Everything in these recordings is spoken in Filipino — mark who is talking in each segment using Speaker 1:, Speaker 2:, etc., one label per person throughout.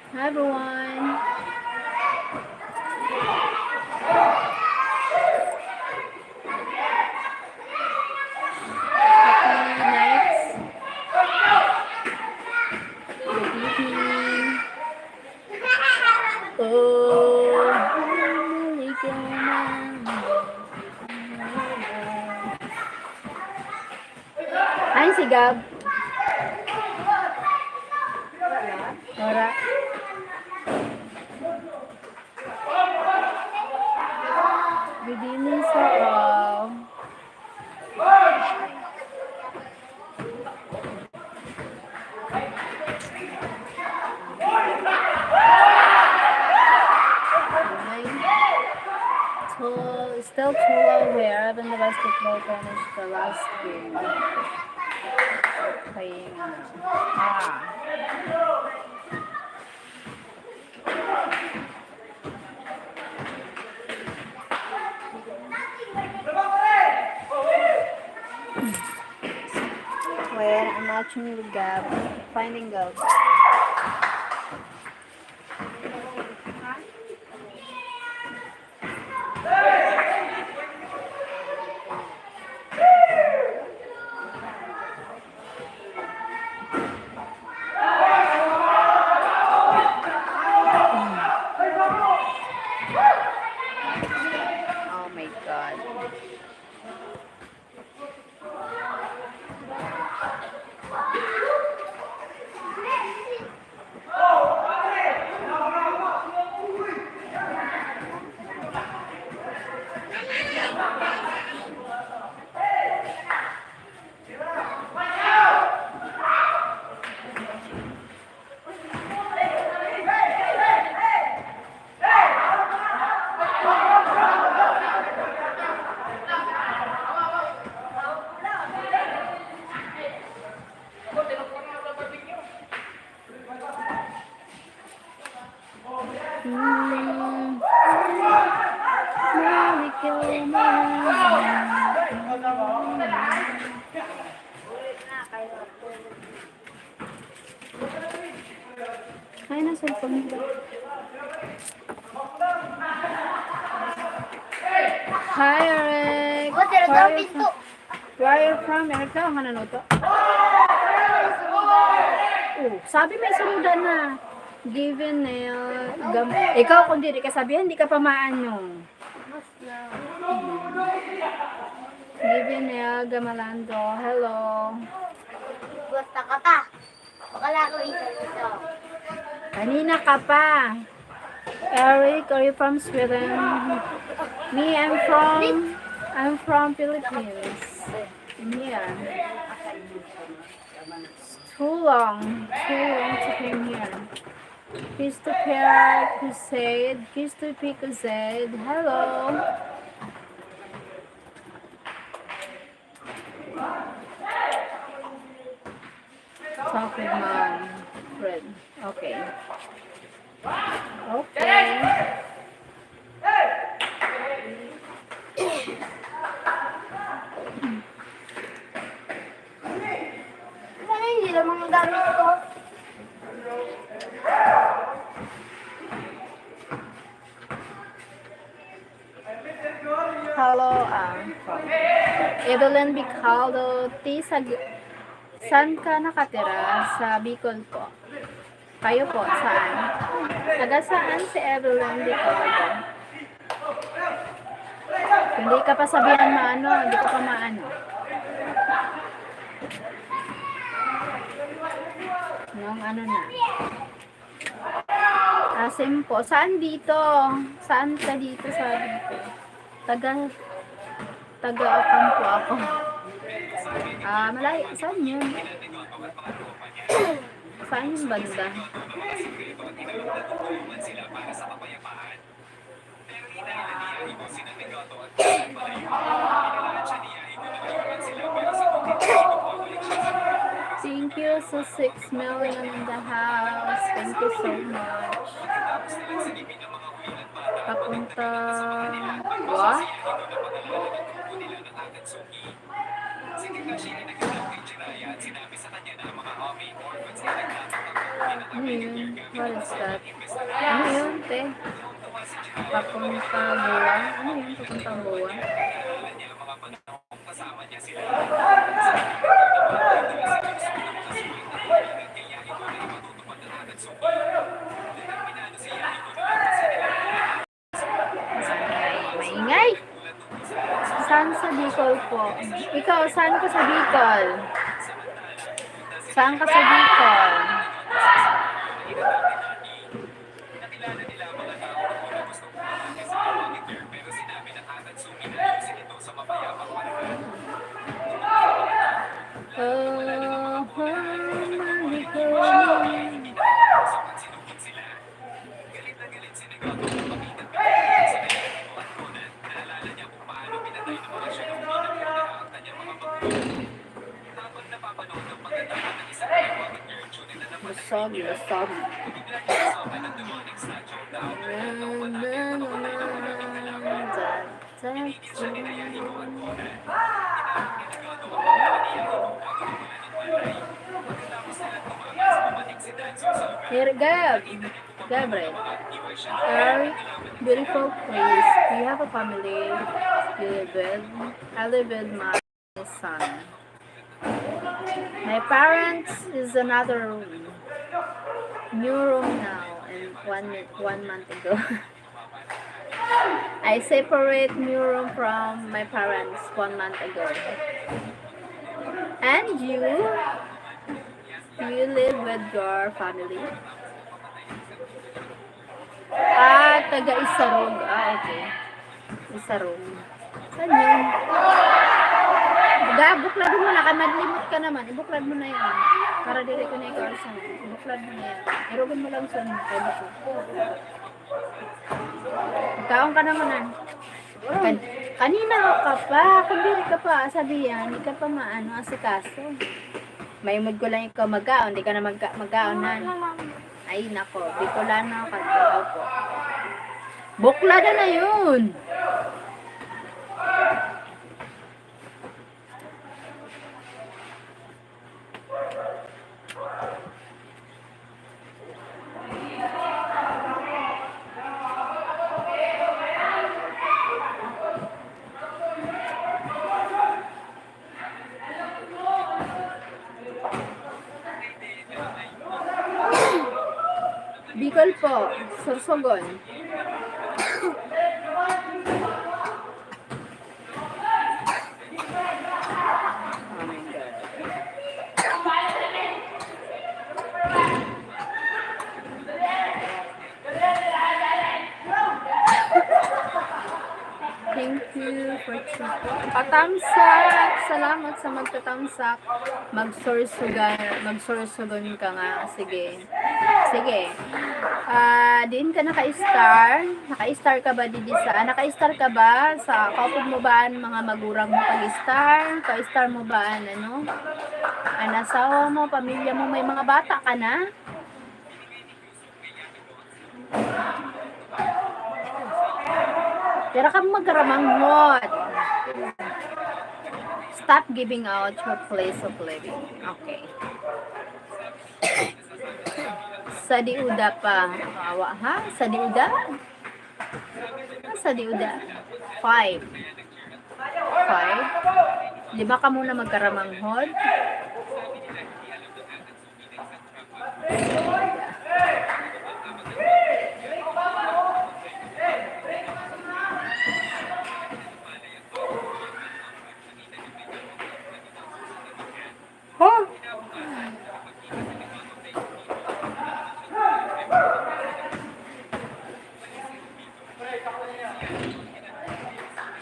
Speaker 1: Hi everyone. Happy nights. Good evening. Oh, bumalik ka na. Ay, si Gab. Ora. Good evening sa all. Still too low here when the basketball finished the last game. Playing Wait, I'm watching the Gab. Finding Gab. Oh my god. Ay, nasa cellphone nila. Hi, Eric. Where are you from? Eric, ka ang nanoto? Oh, sabi may saludan na. Given nail. Ikaw, kung di ka sabihan, hindi ka pamaan. Given nail, Gamalando. Hello.
Speaker 2: Basta ka pa. Bakala ko isa ito.
Speaker 1: Kanina ka pa. Eric, are you from Sweden? Me, I'm from Philippines. Here. Too long to come here. Christopher Crusade. Hello. Talk with mom. Fred. Okay. Okay.
Speaker 2: Ano hindi lang mga gamit ko?
Speaker 1: Hello, Evelyn Bicol. Saan ka nakatira? Sa Bicol po. Kayo po, saan? Taga saan si Evelyn Bicol? Hindi ka pa sabihan maano, hindi ka pa maano. Yung ano na. Asim po. Saan dito? Saan ka dito sa dito? Taga-Okan po ako. Malayo. Saan yun? Saan yung banda? Thank you so 6 million in the house. Thank you so much. Papunta. What? Ano yun? What is that? Ano yun, te? Papunta Goa? Ano yun? Papunta Goa? Maingay! Saan sa Bicol po? Ikaw, saan ka sa Bicol? Saan ka sa Bicol? Oh, Bicol. Busog, busog. Here, Gabriel. Very beautiful place. You have a family you live with. I live with my son. My parents is another room. New room now, and 1 month ago. I separate new room from my parents 1 month ago. And you live with your family? Taga Isarog. Okay. Isarog. Saan yun? Buklad mo na, madlimot ka naman. Ibuklad mo na yan. Para dili ko na ikaw sa ibuklad mo na yan. Irugan mo lang sa kay buklad. Kaon ka naman kanina ka pa. Kung dili ka pa, sabi yan, hindi ka pa maano, asikaso. May mood ko lang ikaw mag-gaon, hindi ka na mag-gaonan. Ay, nako, Bicolano ka po. Buklada na yun. Bicol po, Sorsogon. Oh my God. Thank you for choosing. Patamsak! Salamat sa magtatamsak. Magsorsugon ka nga. Sige. Din ka naka-star? Naka-star ka ba didi sa? Naka-star ka ba sa kaupod mo ba mga magurang mo pag-star? Ka-star mo ba ano? Asawa mo, pamilya mo, may mga bata ka na? Pero ka magkaramanghot. Stop giving out your place of living. Okay. Sa diuda pa. Awa, ha? Sa diuda? Sa diuda. 5. 5. 5 ka muna magkaramanghod. Huh?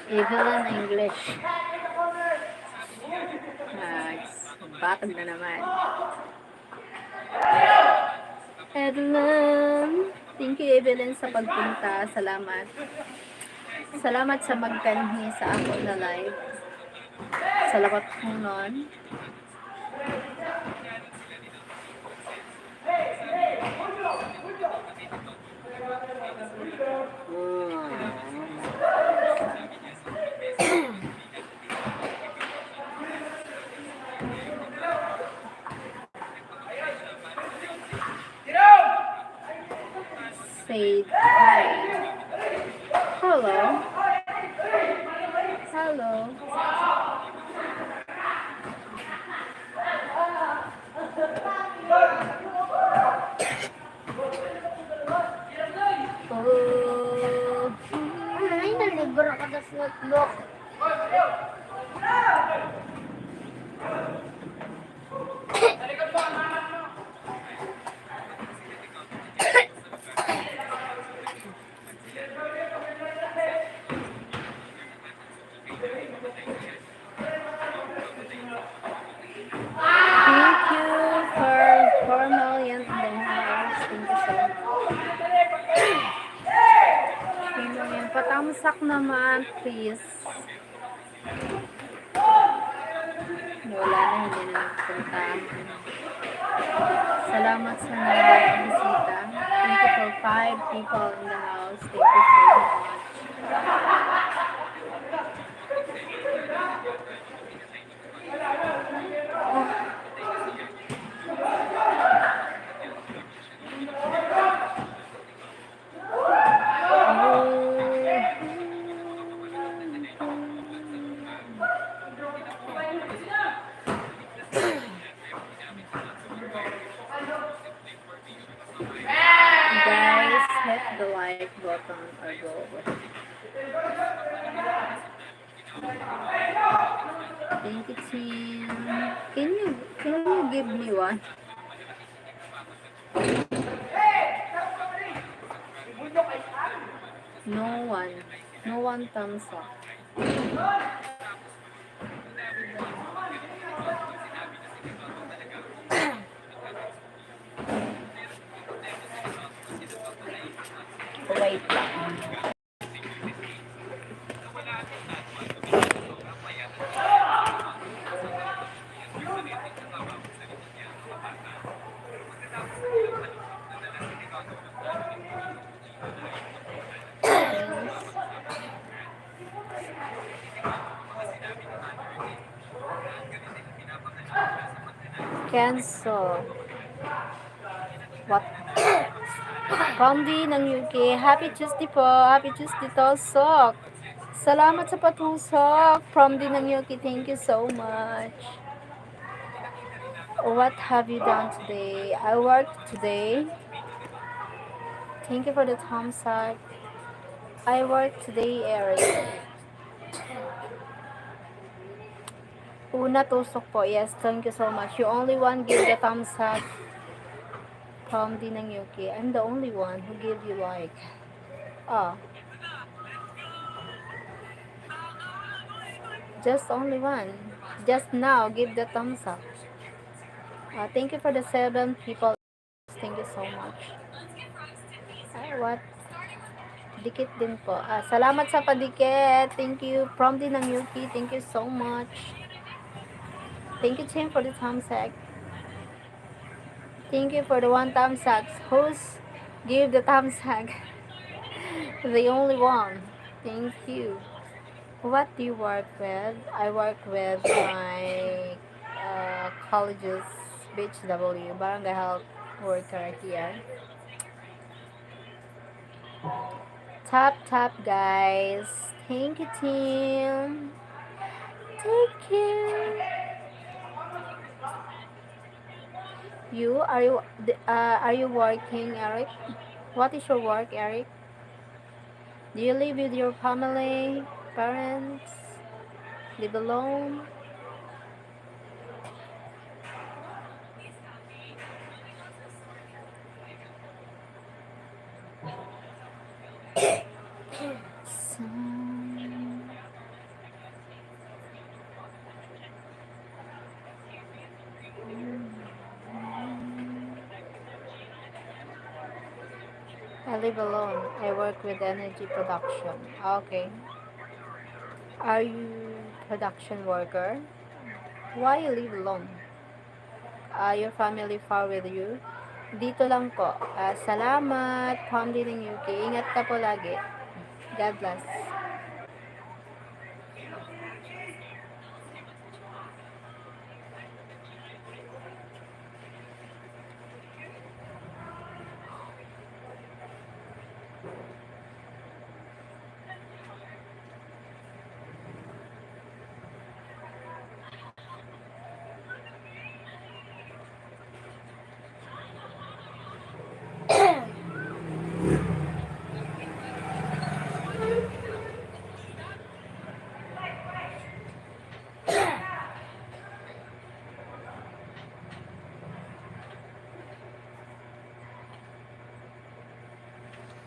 Speaker 1: Evelyn English. Batag na naman. Evelyn. Thank you, Evelyn, sa pagpunta. Salamat. Salamat sa magkanhi sa ako na live. Salamat po nun. say hi. Hello. Hello. Oh.
Speaker 2: Ay, nalibro ka sa notebook.
Speaker 1: Thank you for 4 million in the house. Thank you so much. 3 million. Patamsak naman, please. Wala na, hindi na nagpunta. Salamat sa nagbisita. Thank you for 5 people in the house. Thank you so much. Guys, hit the like button or go over. Thank you, team. Can you give me one? No one. No one thumbs up. Wait lang. Cancel. What? Candy ng UK. Happy Tuesday po. Happy Tuesday Tosok. Salamat sa patusok. From din ng UK. Thank you so much. What have you done today? I worked today. Thank you for the thumbs up. I worked today, Eric. Una tusok po. Yes, thank you so much. You only one give the thumbs up. From din ng UK. I'm the only one who give you like. Oh. Just only one. Just now, give the thumbs up. Thank you for the 7 people. Thank you so much. What? Dikit din po. Salamat sa padikit. Thank you. From din ng Yuki. Thank you so much. Thank you, Tim, for the thumbs up. Thank you for the 1 thumbs up. Who's give the thumbs up? The only one. Thank you. What do you work with? I work with my college's BHW, Barangay Health Worker here. Tap, guys. Thank you, team. Thank you. Are you working, Eric? What is your work, Eric? Do you live with your family, parents? Live alone? I live alone. I work with energy production. Okay. Are you production worker? Why you live alone? Your family far with you? Dito lang po. Salamat. Family ng UK. Ingat ka po lagi. God bless.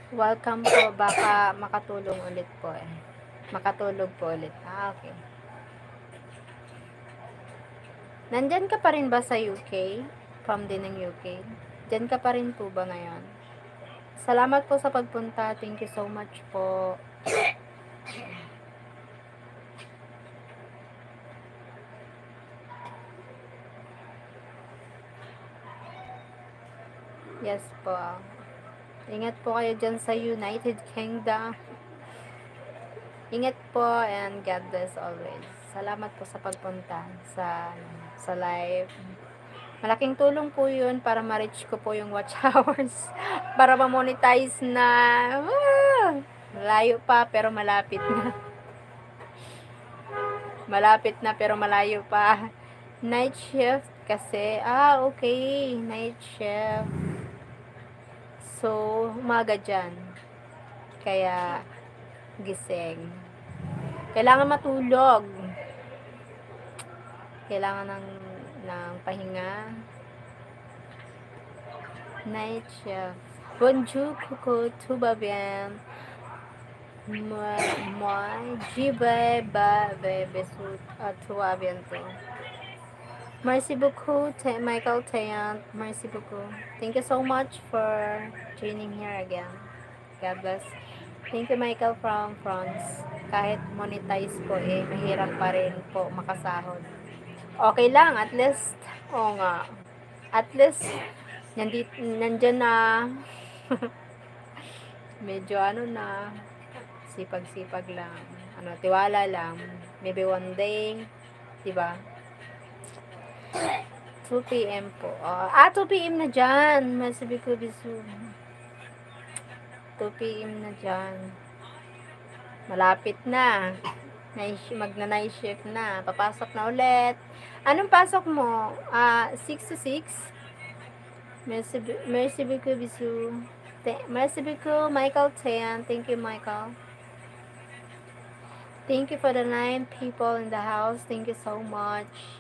Speaker 1: Welcome po. Baka makatulong ulit po eh. Makatulog po ulit. Okay. Nandyan ka pa rin ba sa UK? From din ng UK? Diyan ka pa rin po ba ngayon? Salamat po sa pagpunta. Thank you so much po. Yes po. Ingat po kayo dyan sa United Kingdom. Ingat po and God bless always. Salamat po sa pagpunta sa live. Malaking tulong po yun para ma-reach ko po yung watch hours. Para ma-monetize na. Layo pa pero malapit na. Malapit na pero malayo pa. Night shift kasi. Okay. Night shift. So, umaga dyan. Kaya, gising. Kailangan matulog. Kailangan ng pahinga. Night shift. Bonjour, coucou, tout va bien. Moi, je vais besut à toi bientôt. Merci beaucoup, Michael Tayant. Merci beaucoup. Thank you so much for joining here again. God bless. Thank you, Michael from France. Kahit monetize po mahirap pa rin po makasahod. Okay lang, at least, nga. At least, nandyan na, medyo na, sipag-sipag lang. Tiwala lang. Maybe one day, diba? 2 p.m. po. 2 p.m. na dyan. Masabi ko, bisu. 2 p.m. na dyan. Malapit na. Magna-night shift na. Papasok na ulit. Anong pasok mo? 6 to 6? Merci beaucoup, bisu. Merci beaucoup, Michael Tan. Thank you, Michael. Thank you for the 9 people in the house. Thank you so much.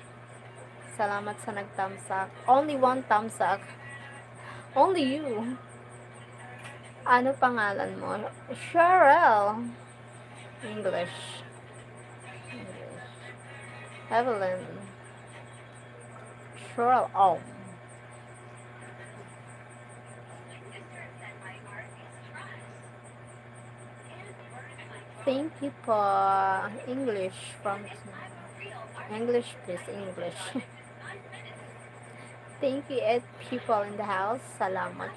Speaker 1: Salamat sa nag-thumbs up. Only 1 thumbs up. Only you. Ano pangalan mo? Sheryl. English. Evelyn. Sheryl Ohm. Thank you po. English from English, please. English. Thank you, 8 people in the house. Salamat.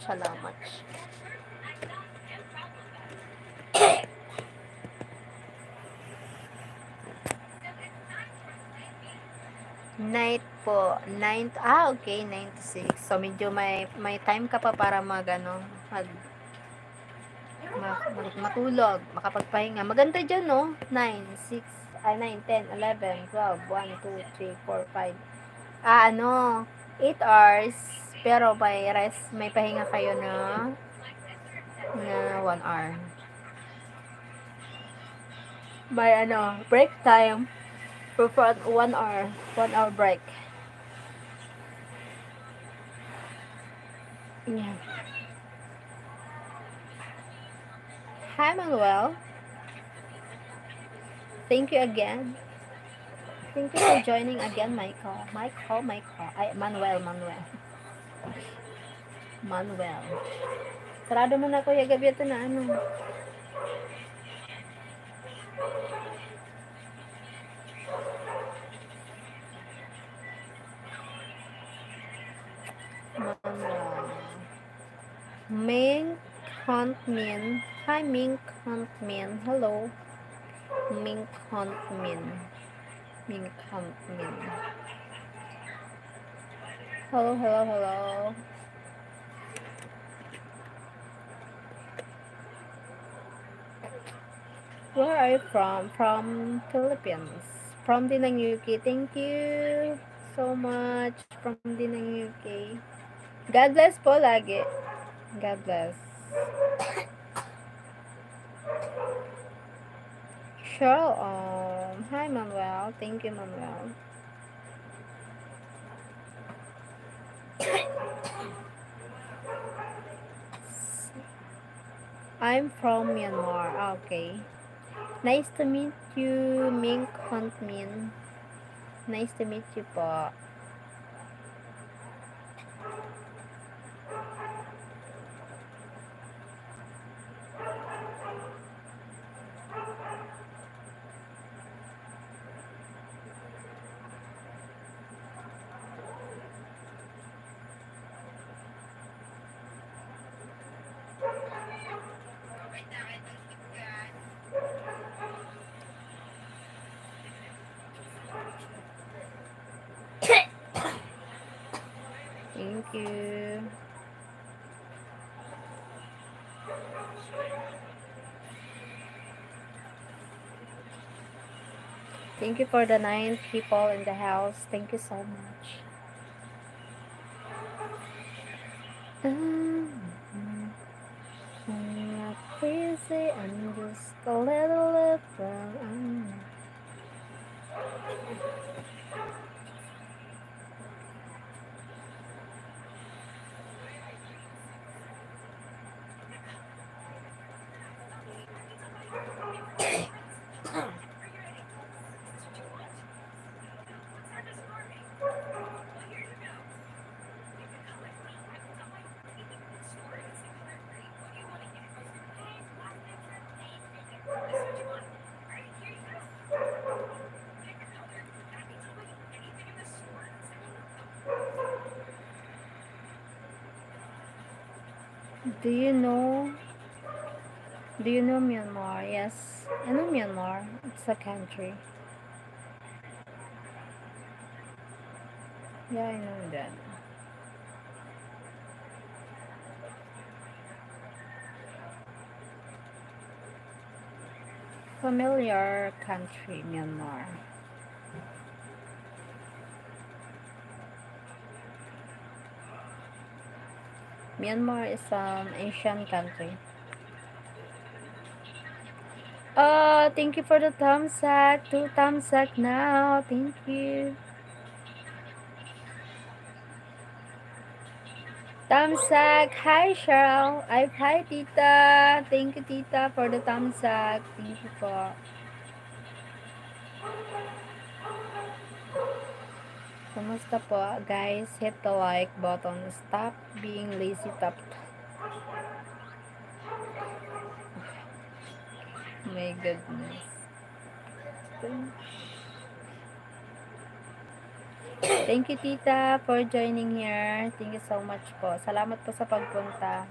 Speaker 1: Night po. 9, okay. 9 to 6. So, medyo may time ka pa para matulog, makapagpahinga. Maganda dyan, no? 9, 6, 9, 10, 11, 12, 1, 2, 3, 4, 5. 8 hours. Pero may rest, may pahinga kayo na 1 hour. May break time. For 1 hour. 1 hour break. Yeah. Hi, Manuel. Thank you again. Thank you for joining again, Michael. Manuel. Sarado mo na, Kuya Gabi, ito na Manuel. Ming Hunt Min. Hi, Ming Hunt Min. Hello. Ming Hunt Min. Hello. Where are you from? From Philippines. From din ng UK. Thank you so much. From din ng UK. God bless po lagi. God bless. Sheryl Ohm. Hi, Manuel. Thank you, Manuel. I'm from Myanmar. Okay. Nice to meet you, Mink Hunt Min. Nice to meet you po. Thank you. Thank you for the 9 people in the house. Thank you so much. I'm not crazy, I'm just a little brown. Do you know? Do you know Myanmar? Yes, I know Myanmar. It's a country. Yeah, I know that. Familiar country, Myanmar. Myanmar is an Asian country. Oh, thank you for the thumbs up. 2 thumbs up now. Thank you. Thumbs up. Hi, Cheryl. Hi, Tita. Thank you, Tita, for the thumbs up. Thank you po. Kamusta po, guys? Hit the like button. Stop being lazy. Top. My goodness. Thank you, Tita, for joining here. Thank you so much po. Salamat po sa pagpunta.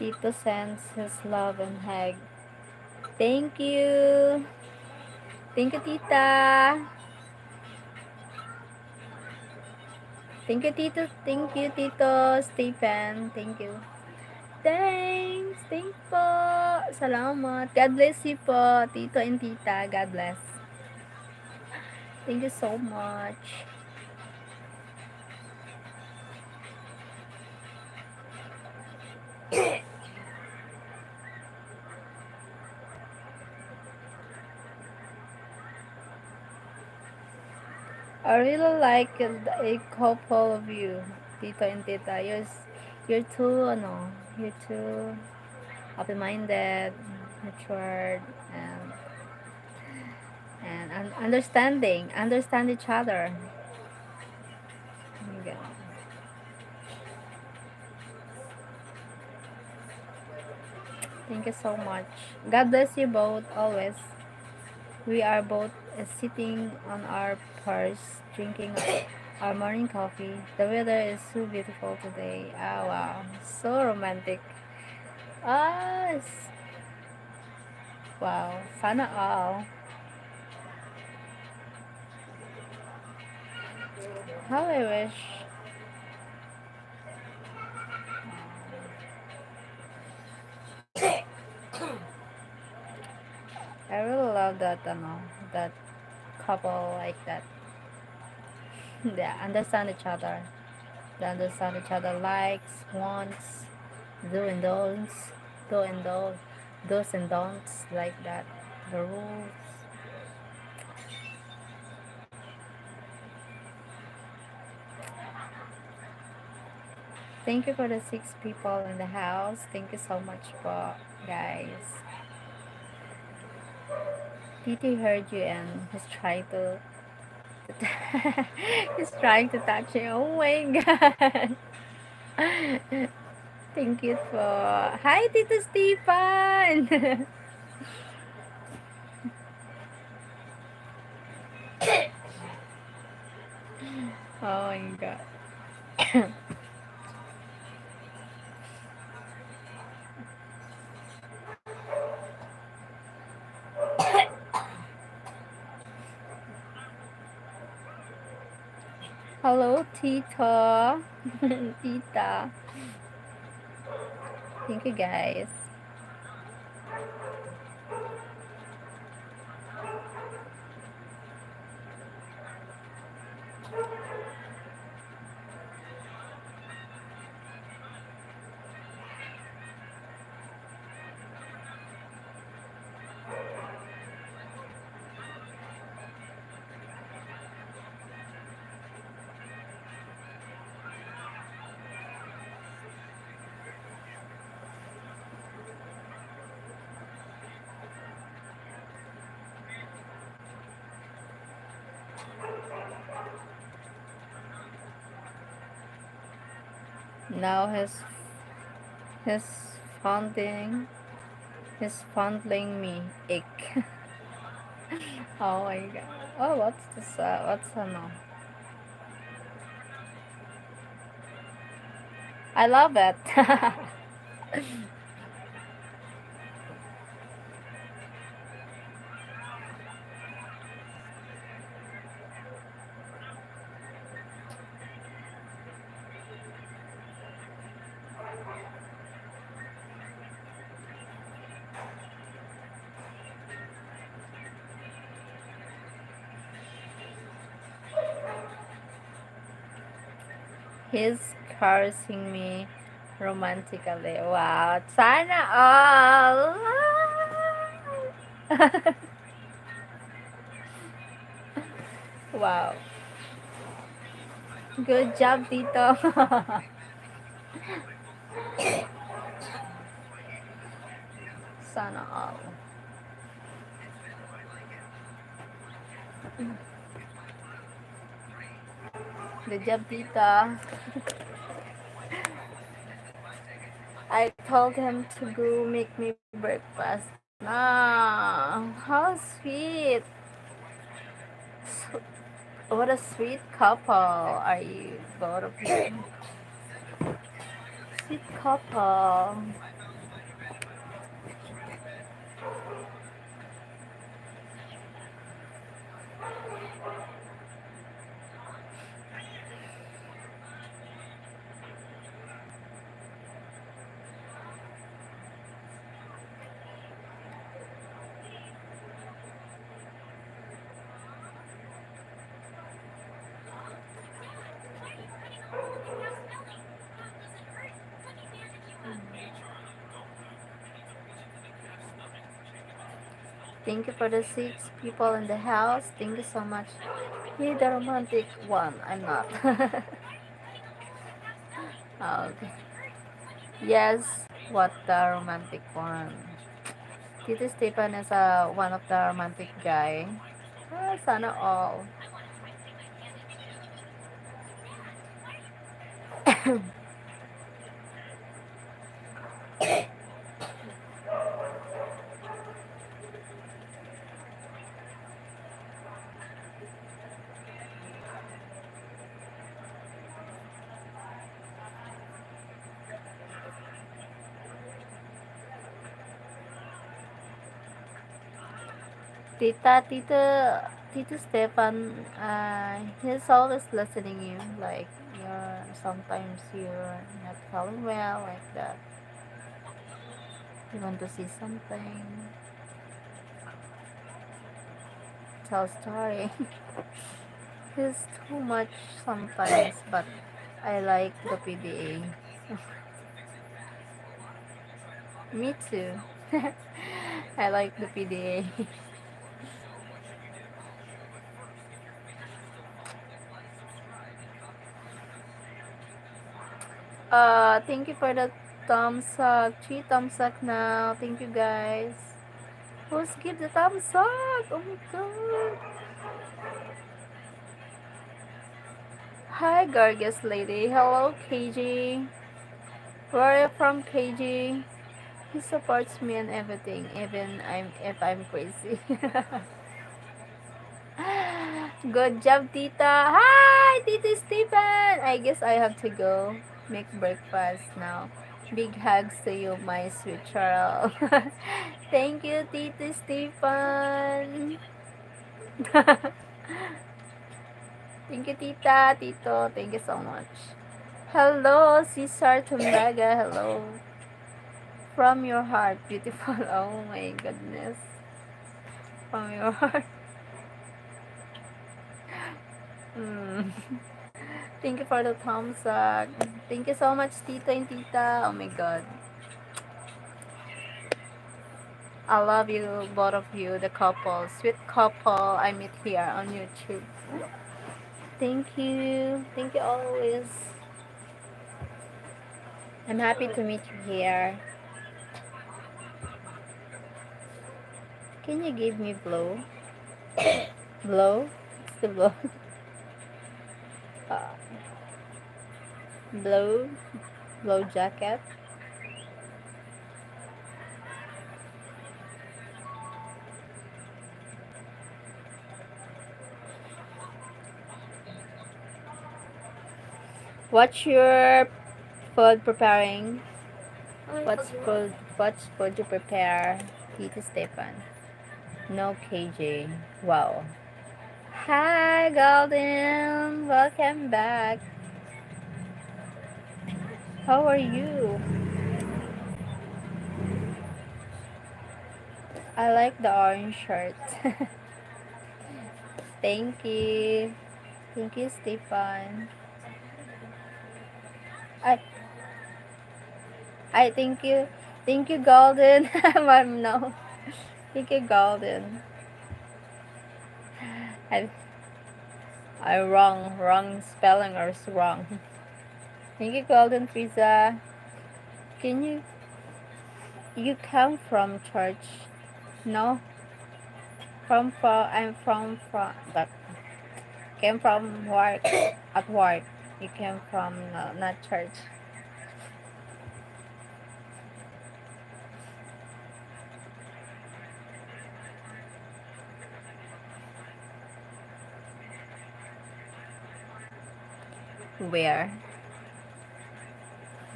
Speaker 1: Tito sends his love and hug. Thank you. Thank you, Tita. Thank you, Tito. Thank you, Tito Stephen. Thank you. Thanks. Thank po. Salamat. God bless you po, Tito and Tita. God bless. Thank you so much. I really like a couple of you, Tito and Tita. You're too, you're too open-minded, matured, and understand each other. Okay. Thank you so much. God bless you both always. We are both sitting on our purse, drinking our morning coffee. The weather is so beautiful today. Ah, wow. So romantic. Ah, wow. Sana all. How I wish. I really love that couple like that. They understand each other. They understand each other likes, wants, do and don'ts, do and don't, do's and don'ts like that. The rules. Thank you for the 6 people in the house. Thank you so much for guys. Titi heard you and he's trying to he's trying to touch you. Oh my god. Thank you for hi Tito Stefan. Oh my god. Hello Tito. Tita. Thank you guys. Now his fondling he's fondling me. Ick. Oh my god. Oh, what's this? What's no? I love it. He's cursing me romantically. Wow. Sana all. Wow. Good job, Tito. Sana all. Good job, Tita. I told him to go make me breakfast. Ah, how sweet. So, what a sweet couple are you, both of you. Sweet couple. Thank you for the 6 people in the house. Thank you so much. You're the romantic one. I'm not. Okay. Yes, what the romantic one? Tito Stefan is one of the romantic guy. Ah, sana all. Tita, Tito, Tito Stefan, he's always listening you. Like, sometimes you're not feeling well, like that. You want to see something, tell story. He's too much sometimes, but I like the PDA. Me too. I like the PDA. Thank you for the thumbs up. 3 thumbs up now. Thank you guys. Who's give the thumbs up? Oh my god. Hi, gorgeous lady. Hello, KG. Where are you from, KG? He supports me and everything, even if I'm crazy. Good job, Tita. Hi, Tita Stephen. I guess I have to go make breakfast now. Big hugs to you, my sweet Cheryl. Thank you, Tita Stephen. Thank you, Tita, Tito. Thank you so much. Hello, Cesar Tumbaga. Hello. From your heart, beautiful. Oh my goodness. From your heart. Mm. Thank you for the thumbs up. Thank you so much, Tita and Tita. Oh my god. I love you, both of you, the couple. Sweet couple I meet here on YouTube. Thank you. Thank you always. I'm happy to meet you here. Can you give me blow? Blow? It's the blow. Uh, blow? Blow jacket? What's your food preparing? What's food you prepare? Tito Stefan. No KJ. Wow. Hi Golden. Welcome back. How are you? I like the orange shirt. Thank you. Thank you, Stefan. I I thank you. Thank you, Golden. Mom, no. Thank you, Golden. I I wrong spelling or is wrong. Thank you, Golden Pizza. Can you come from church? No, I'm from but came from work at work. You came from not church. Where?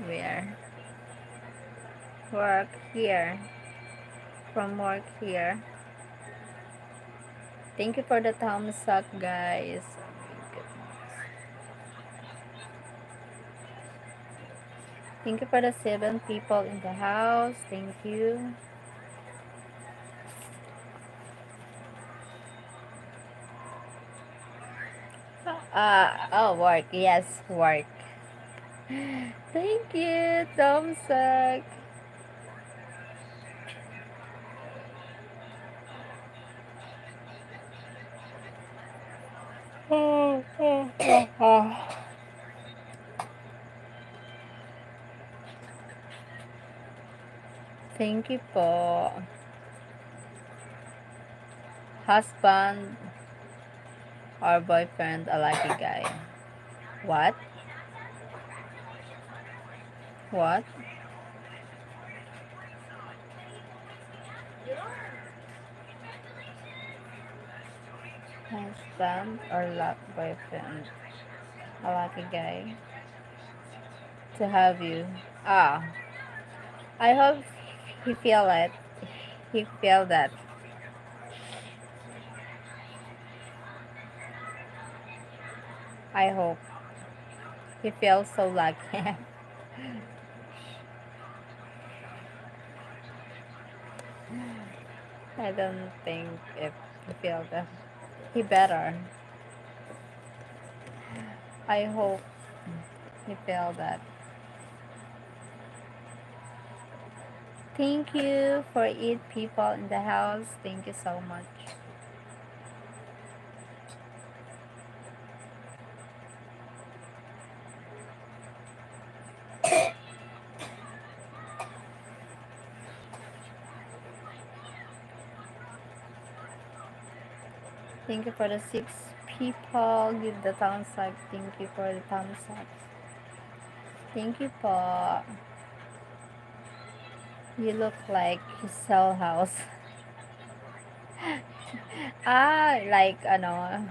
Speaker 1: Where? Work here. From work here. Thank you for the thumbs up, guys. Thank you for the 7 people in the house. Thank you. Oh, work. Yes, work. Thank you, thumbs up. Thank you po. Husband or boyfriend, a lucky guy. What? What? Husband or boyfriend, a lucky guy to have you. Ah, I hope he feel it. He feel that. I hope he feels so lucky. I don't think if he feels that he better. I hope he feel that. Thank you for 8 people in the house. Thank you so much. Thank you for the 6 people. Give the thumbs up. Thank you for the thumbs up. Thank you po. You look like you sell house. Like ano.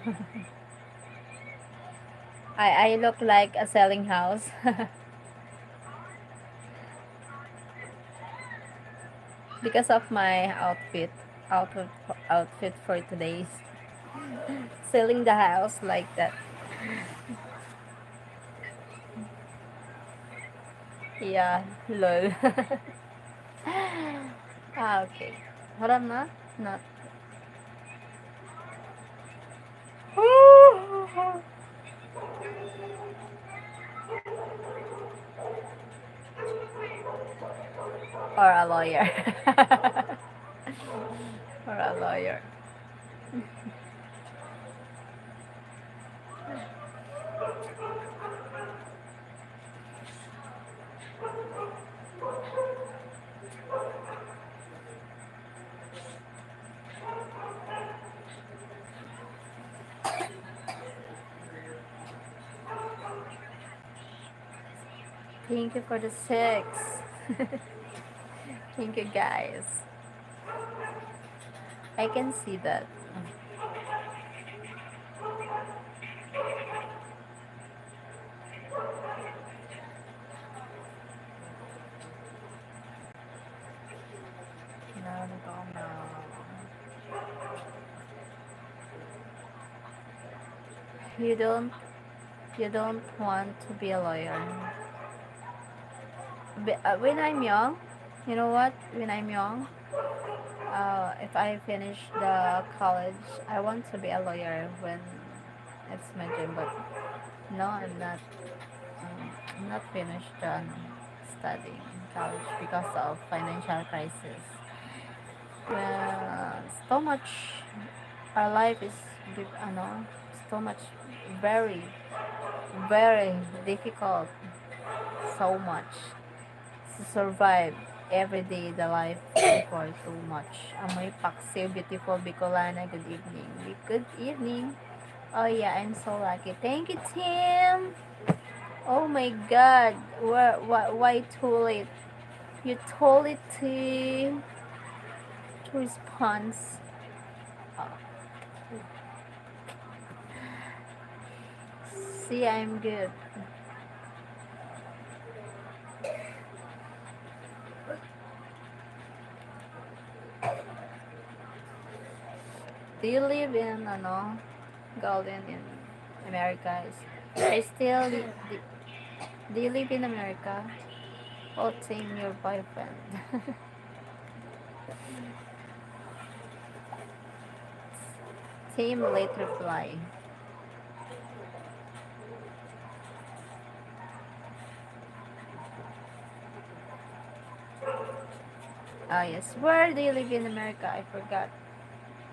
Speaker 1: I look like a selling house. Because of my outfit outfit for today's selling the house like that. Yeah, lol. Okay. Hold on, not. Or a lawyer. Or a lawyer. Thank you for the 6. Thank you guys. I can see that. No, no, no. You don't you don't want to be a lawyer. When I'm young, you know what? When I'm young, if I finish the college, I want to be a lawyer when it's my dream. But no, I'm not finished studying college because of financial crisis. So much, our life is, so much, very, very difficult. So much to survive every day the life before too much. Amoy paksiw, beautiful Bicolana. Good evening. Good evening. Oh yeah, I'm so lucky. Thank you, Tim. Oh my God. Why too late? You told it to respond. Oh, see, I'm good. Do you live in Golden in America? I still do you live in America? Oh, Tim, your boyfriend. Tim late reply. Ah, yes. Where do you live in America? I forgot.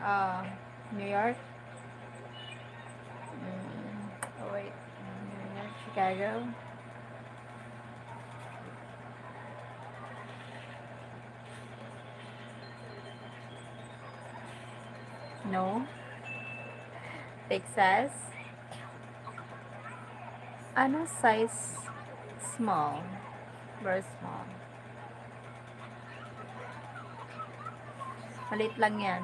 Speaker 1: Uh, New York? Oh, wait. New York, Chicago? No. Texas? Ano size? Small. Very small. Maliit lang yan.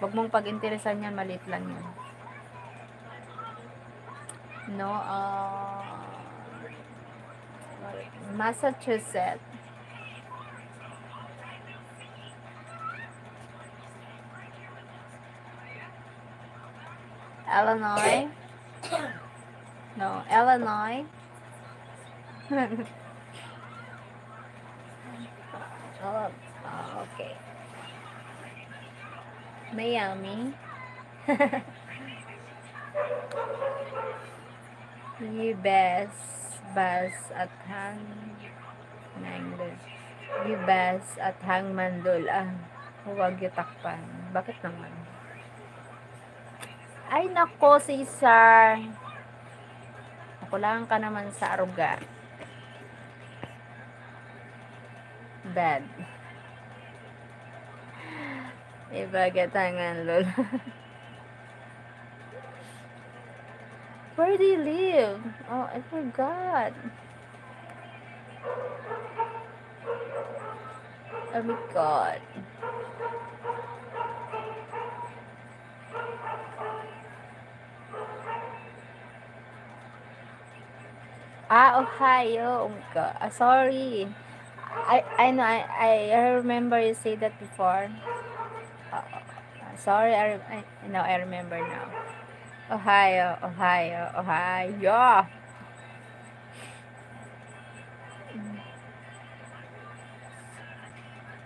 Speaker 1: Huwag mong pag-interesan yan, maliit lang yan. No, Massachusetts. Illinois. No, Illinois. Oh, okay. Miami. U.S. Bus at hang Mangled. U.S. at hangmandol. Huwag yung takpan. Bakit naman? Ay, nako, Cesar. Nakulangan ka naman sa aruga. Bad. Ibagat hangan, lol. Where do you live? Oh, I forgot. Oh my God. Ohio. Oh my God. Sorry. I know. I remember you say that before. Sorry. Now I remember now. Ohio. Ohio. Ohio.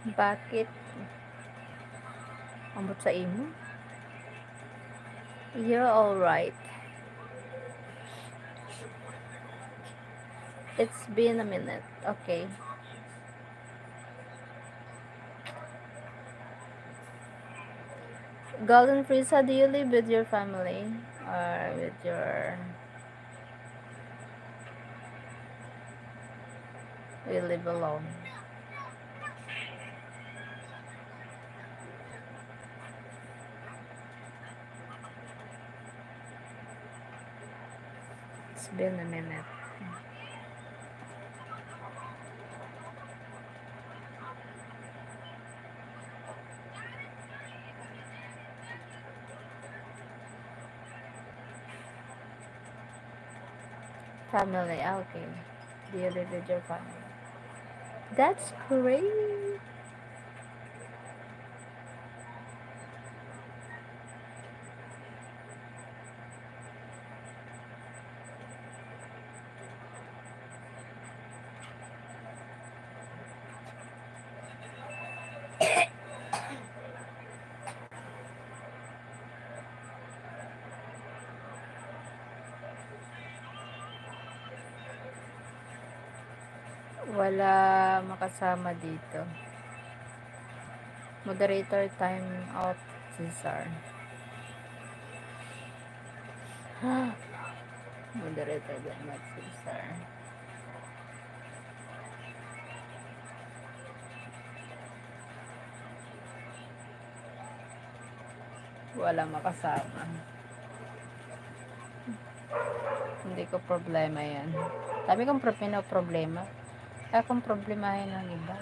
Speaker 1: Bakit? Ambot sa imo? You're alright. It's been a minute. Okay. Golden Prisa, do you live with your family? Or with your... You live alone? It's been a minute. Family, okay. Do you live with your family? That's great. Wala makasama dito. Moderator time out, Cesar. Moderator time out, Cesar. Wala makasama. Hindi ko problema yan. Sabi kong problema. Kaya kung problemahin ng iba.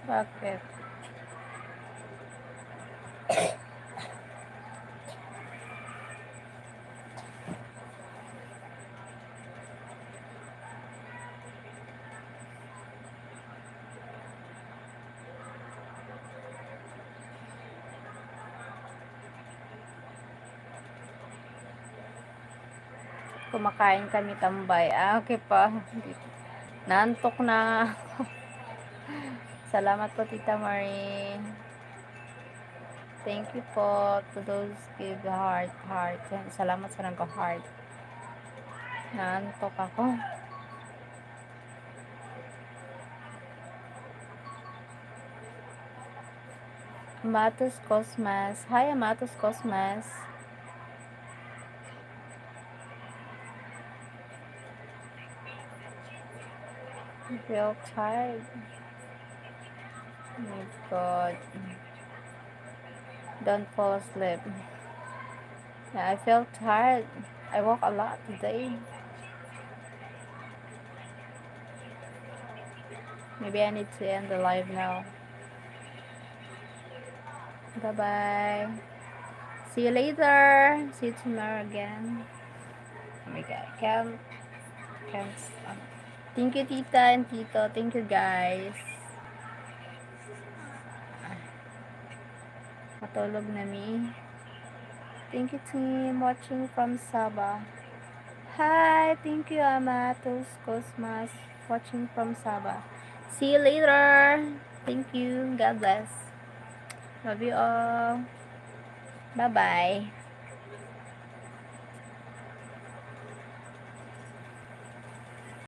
Speaker 1: Bakit? Kumakain kami tambay. Okay pa. Naantok na. Salamat po, Tita Marie. Thank you po to those give heart. Salamat sa nag-heart. Naantok ako. Amatos Cosmas. Hi, Amatos Cosmas. I feel tired. Oh my god. Don't fall asleep. Yeah, I feel tired. I walk a lot today. Maybe I need to end the live now. Bye bye. See you later. See you tomorrow again. Oh my god. Can't. Thank you, tita and tito. Thank you, guys. Matulog na mi. Thank you, team. Watching from Sabah. Hi. Thank you, Amatos Cosmas. Watching from Sabah. See you later. Thank you. God bless. Love you all. Bye-bye.